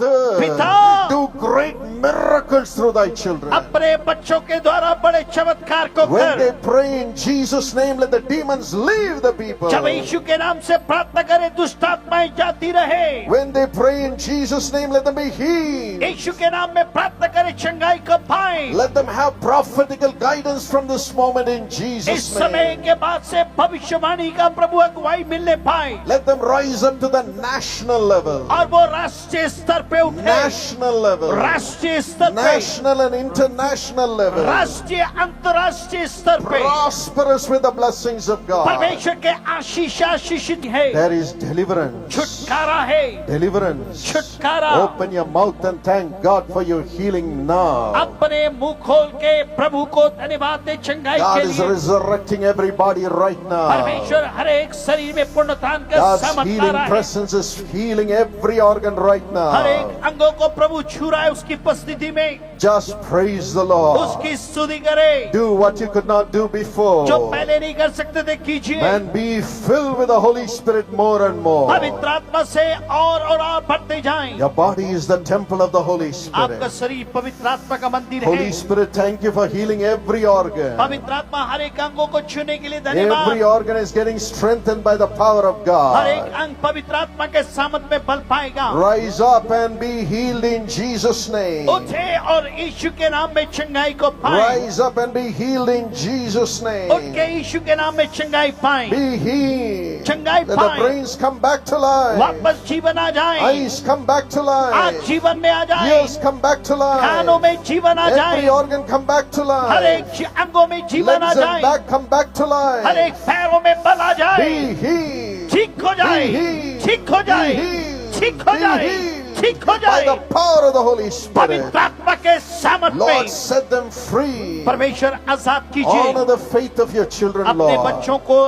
Father, पिता, do great miracles through thy children. अपने बच्चों के द्वारा बड़े चमत्कार को When कर। they pray in Jesus' name, let the demons leave the people. जब यीशु के नाम से प्रार्थना करें दुष्ट आत्माएं जाती रहे। When they pray in Jesus' name, let them be healed. यीशु के नाम में प्रार्थना करें चंगाई को पाएं। Let them have prophetical guidance from this moment in इस Jesus' समय name. के बाद से भविष्यवाणी का प्रभु अगुवाई मिलने पाए Let them rise up to the national level. और वो राष्ट्रीय स्तर पे उठे। National level. राष्ट्रीय स्तर पे, National and international level. राष्ट्रीय अंतर्राष्ट्रीय स्तर पे Prosperous with the blessings of God. परमेश्वर के आशीष आशीषित है। There is deliverance. छुटकारा है, Deliverance. छुटकारा। Open your mouth and thank God for your healing now. अपने मुंह खोल के प्रभु को धन्यवाद दे चंगाई God के is लिए। resurrecting everybody right now. परमेश्वर हर एक शरीर में पुण्यदान का God's सामर्थ ला healing रहा है। presence is healing every organ right हर एक now. अंगों को प्रभु छू रहा है उसकी उपस्थिति में। Just praise the Lord. उसकी स्तुति करे। Do what you could not do जो before. पहले नहीं कर सकते थे कीजिए। And be filled with the Holy Spirit more and more. पवित्र आत्मा से और बढ़ते जाएं। Your body is the temple of the Holy आपका Spirit. शरीर पवित्र आत्मा का मंदिर है। Holy Spirit, thank you for healing every organ. पवित्र आत्मा हर एक अंगों को छूने के लिए Every धन्यवाद। organ is getting strengthened by the power of हर एक God. अंग पवित्र आत्मा के सामर्थ में बल पाएगा। Rise up and be healed in Jesus' name. उठे और यीशु के नाम में चंगाई को पाए। Rise up and be healed in Jesus' उठ name. के यीशु के नाम में चंगाई पाए। Be healed. चंगाई Let the पाए। brains come back to life. वापस जीवन आ जाए। Eyes come back to आज life. जीवन में आ जाए। Ears come back to कानों life. में जीवन आ Every जाए। organ come back to her life. एक अंगों में जीवन आ Legs and जाए। back come back to हर एक life. पैरों में बल आ जाए। Be healed. ठीक हो जाए। Be healed. ठीक हो Be जाए। healed. ठीक हो Be जाए। healed. ठीक हो By जाए। the power of the Holy Spirit. पवित्र आत्मा के सामर्थ Lord, में set them free. परमेश्वर आजाद कीजिए। Honor the faith of your children, अपने Lord. बच्चों को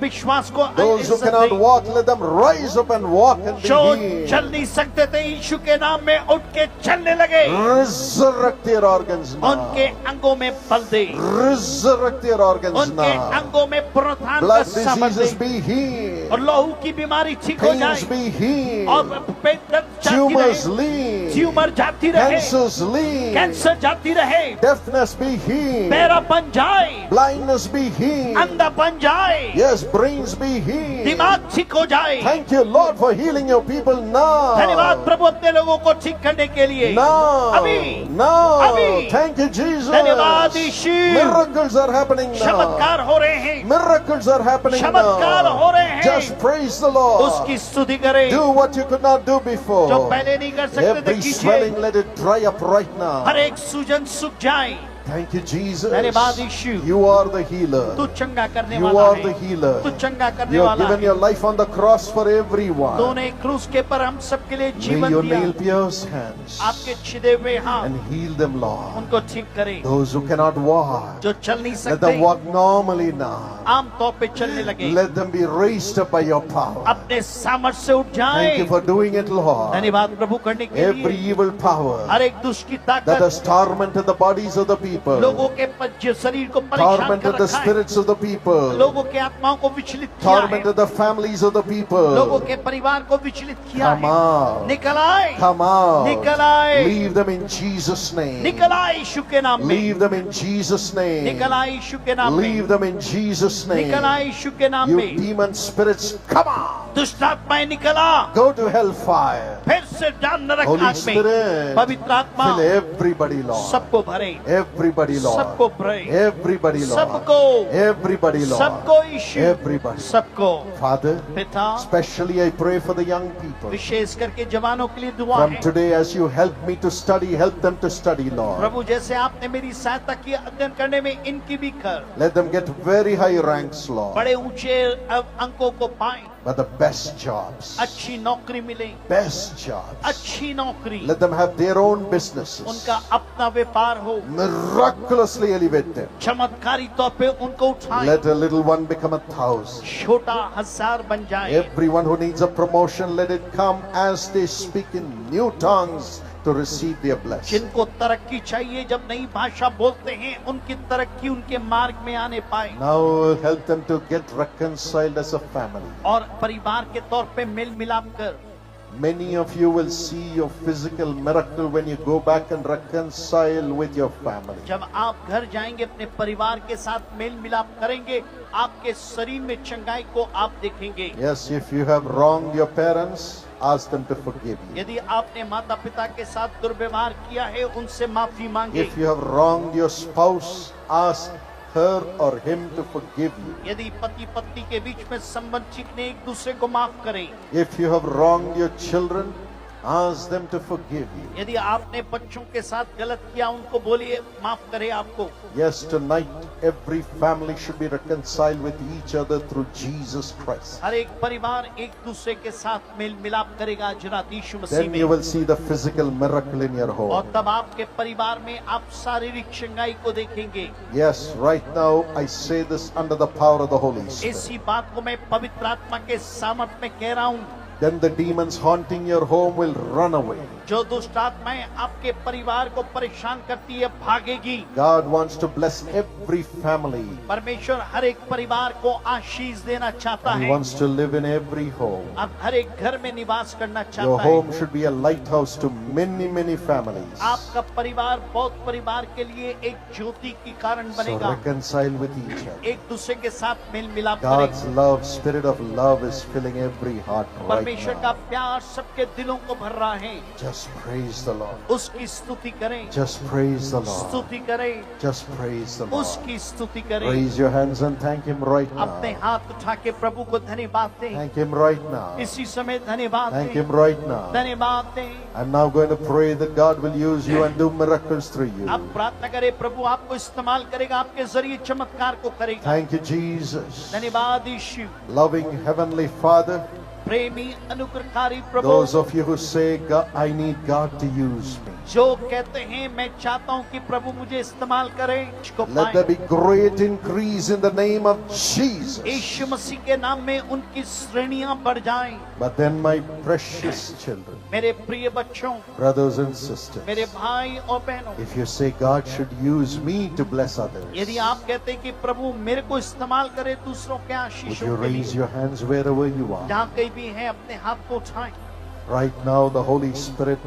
विश्वास को Those who इज्जत cannot दें। walk, let them rise up and walk and be जो healed. चल नहीं सकते थे यीशु के नाम में उठ के चलने लगे। Resurrect their organs उनके now. अंगों में बल दे। Resurrect their organs उनके now. अंगों में पुनरुत्थान का Blood सामर्थ diseases दे। be healed. और लहू की बीमारी ठीक हो जाए। Pains be healed. और पेट दर्द जाती Tumors रहे। leave. ट्यूमर जाती रहे। Cancers leave. कैंसर जाती रहे। Deafness be healed. पैरा बन जाए। Blindness be healed. अंधा बन जाए। Yes, brains be healed. दिमाग ठीक हो जाए। Thank you, Lord, for healing your people धन्यवाद now. प्रभु अपने लोगों को ठीक करने के लिए। Now. अभी। Now. अभी। Thank you, Jesus. धन्यवाद यीशु। Miracles are happening now. चमत्कार हो रहे हैं। Miracles are happening चमत्कार हो now. रहे हैं। Just praise the Lord. उसकी स्तुति करें। Do what you could not do जो before. पहले नहीं कर सकते थे Every कीजिए। swelling, let it dry up right now. हर एक सूजन सूख जाए। Thank you, Jesus. धन्यवाद यीशु। You are the healer. तू चंगा करने You वाला are है। the healer. तू चंगा करने You have वाला given है। your life on the cross for everyone. तूने क्रूस के पर हम सबके लिए May जीवन your दिया। nail pierced hands आपके छिदे हुए हाथ and heal them, Lord. उनको ठीक करे। Those who cannot walk, जो चल नहीं let सकते them walk normally now. आम तौर पे चलने लगे। Let them be raised up by your power. अपने सामर्थ्य से उठ जाए। Thank you for doing it, Lord. धन्यवाद प्रभु करने के Every लिए। evil power हर एक दुष्ट की that ताकत has tormented the bodies of the people, लोगों के शरीर को परेशान कर tormented the रखा है। spirits of the people, लोगों के आत्माओं को विचलित किया है। tormented the families of the लोगों people. के परिवार को विचलित किया Come है। out. निकल आए। Come out. निकल आए। Leave them in Jesus' name. निकल आए यीशु के नाम में। Leave them in Jesus' name. निकल आए यीशु के नाम में। Leave them in Jesus' name. निकल आए यीशु के नाम You में। demon spirits, come out. दुष्ट आत्माएं निकल आ। Go to hellfire. फिर से जान नरक Holy आग में। Spirit, पवित्र आत्मा fill everybody, Lord. सबको भरे। Everybody, Lord. सबको भरे। Everybody, Lord. सबको। Everybody, Lord. सबको यीशु। Everybody. सबको। Father, पिता especially I pray for the young people. विशेष करके जवानों के लिए दुआ From है। today, as you help me to study, help them to study, Lord. प्रभु जैसे आपने मेरी सहायता की अध्ययन करने में इनकी भी कर। Let them get very high ranks, Lord. बड़े ऊंचे अंकों को पाए। But the best jobs. अच्छी नौकरी मिले। Best jobs. अच्छी नौकरी। Let them have their own businesses. उनका अपना व्यापार हो। Miraculously elevate them. चमत्कारी तौर पे उनको उठाए। Let a little one become 1,000. छोटा 1000 बन जाए। Everyone who needs a promotion, let it come as they speak in new tongues to receive their blessing. जिनको तरक्की चाहिए जब नई भाषा बोलते हैं उनकी तरक्की उनके मार्ग में आने पाए। Now help them to get reconciled as a family. और परिवार के तौर पे मेल मिलाप कर। Many of you will see your physical miracle when you go back and reconcile with your family. जब आप घर जाएंगे अपने परिवार के साथ मेल मिलाप करेंगे, आपके शरीर में चंगाई को आप देखेंगे। Yes, if you have wronged your parents, ask them to forgive you. यदि आपने माता पिता के साथ दुर्व्यवहार किया है, उनसे माफी मांगे। If you have wronged your spouse, ask her or him to forgive you. यदि पति पत्नी के बीच में संबंध ठीक नहीं, एक दूसरे को माफ करें। If you have wronged your children, ask them to forgive you. यदि आपने बच्चों के साथ गलत किया, उनको बोलिए माफ करे आपको। Yes, tonight every family should be reconciled with each other through Jesus Christ. हर एक परिवार एक दूसरे के साथ मेल मिलाप करेगा आज रात यीशु मसीह Then you में। will see the physical miracle in your और home. तब आपके परिवार में आप शारीरिक चंगाई को देखेंगे। Yes, right now I say this under the power of the Holy Spirit. इसी बात को मैं पवित्र आत्मा के सामर्थ में कह रहा हूँ। Then the demons haunting your home will run away. जो दुष्ट आत्माएं आपके परिवार को परेशान करती है, भागेगी। God wants to bless every family. परमेश्वर हर एक परिवार को आशीष देना चाहता He है। wants to live in every home. अब हर एक घर में निवास करना Your चाहता है। home should be a lighthouse to many, many families. आपका परिवार बहुत परिवार के लिए एक ज्योति की कारण So बनेगा। reconcile with each other. एक दूसरे के साथ मेल मिलाप God's करें। love, spirit of love is filling every heart right परमेश्वर का now. प्यार सबके दिलों को भर रहा है। Just praise the Lord. उसकी स्तुति करें, Just praise the Lord. स्तुति करें, Just praise the Lord. उसकी स्तुति करें। Raise your hands and thank Him right अपने now. हाथ उठा के प्रभु को धन्यवाद दें। Thank Him right now. इसी समय धन्यवाद Thank दें, Him right now. धन्यवाद दें। I'm now going to pray that God will use you and do miracles through you. आप प्रार्थना करें, प्रभु आपको इस्तेमाल करेगा, आपके जरिए चमत्कार को करेगा। Thank you, Jesus. धन्यवाद यीशु। Loving Heavenly Father, प्रेमी अनुग्रहकारी प्रभु, those of you who say, God, I need God to use me. जो कहते हैं मैं चाहता हूं कि प्रभु मुझे इस्तेमाल करें, मुझको Let there पाएं। be great increase in the name of Jesus. यीशु मसीह के नाम में उनकी श्रेणियां बढ़ जाएं। But then, my precious children, मेरे प्रिय बच्चों, brothers and sisters, मेरे भाई और बहनों, if you say God should use me to bless others, यदि आप कहते हैं कि प्रभु मेरे को इस्तेमाल करे दूसरों के would आशीषों you के raise लिए, your hands wherever you are? जहाँ कहीं भी हैं अपने हाथ को उठाएं। Right now, the Holy Spirit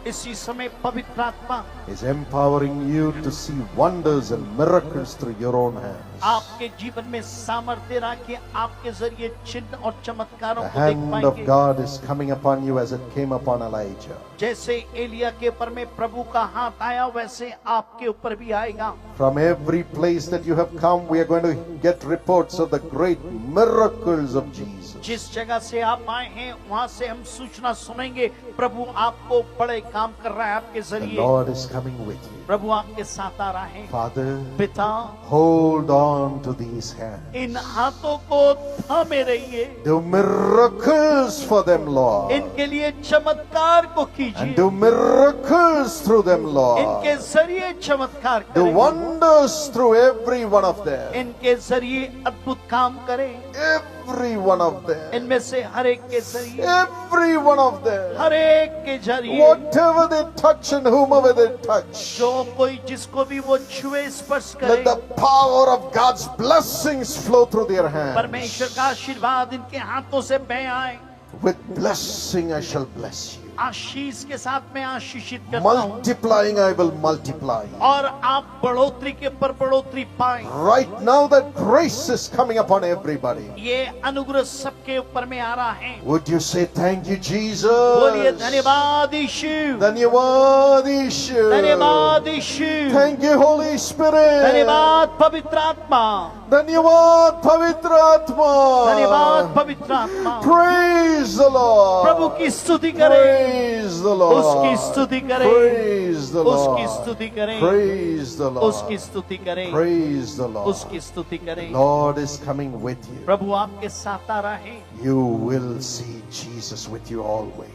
इसी समय पवित्र आत्मा is empowering you to see wonders and miracles through your own hands. आपके जीवन में सामर्थ्य रखे, आपके जरिए चिन्ह और चमत्कारों The को देख hand of पाएंगे। God is coming upon you as it came upon Elijah. जैसे एलिया के ऊपर में प्रभु का हाथ आया, वैसे आपके ऊपर भी आएगा। From every place that you have come, we are going to get reports of the great miracles of Jesus. जिस जगह से आप आए हैं, वहाँ से हम सूचना सुनेंगे, प्रभु आपको बड़े काम कर रहा है आपके The जरिए। Lord is coming with you. प्रभु आपके साथ आ रहा है। Father, पिता, hold on to these hands. इन हाथों को थामे रहिए, Do miracles for them, Lord. इनके लिए चमत्कार को And कीजिए, do miracles through them, Lord. इनके जरिए चमत्कार Do करें, wonders through every one of them. इनके जरिए अद्भुत काम करें, Every one of them. इनमें से हर एक के जरिए, Every one of them. हर एक के जरिए, Whatever they touch and whomever they touch. जो कोई जिसको भी वो छुए, स्पर्श Let करे, the power of God's blessings flow through their hands. परमेश्वर का आशीर्वाद इनके हाथों से बह आए। With blessing I shall bless you. आशीष के साथ मैं आशीषित करता हूँ, Multiplying I will multiply you. और आप बढ़ोतरी के पर बढ़ोतरी पाएं। Right now that grace is coming upon everybody. ये अनुग्रह सबके ऊपर में आ रहा है। Would you say thank you, Jesus? बोलिए धन्यवाद यीशु, धन्यवाद यीशु. धन्यवाद यीशु, Thank you, Holy Spirit. धन्यवाद पवित्र आत्मा, धन्यवाद पवित्र आत्मा. धन्यवाद पवित्र आत्मा। Praise the Lord. प्रभु की स्तुति करें, Praise the Lord. उसकी स्तुति करें, Praise the उसकी Lord. स्तुति करें, Praise the उसकी Lord. स्तुति करें, Praise the Lord. उसकी स्तुति करें। Lord is coming with you. प्रभु आपके साथ आ रहा है। You will see Jesus with you always.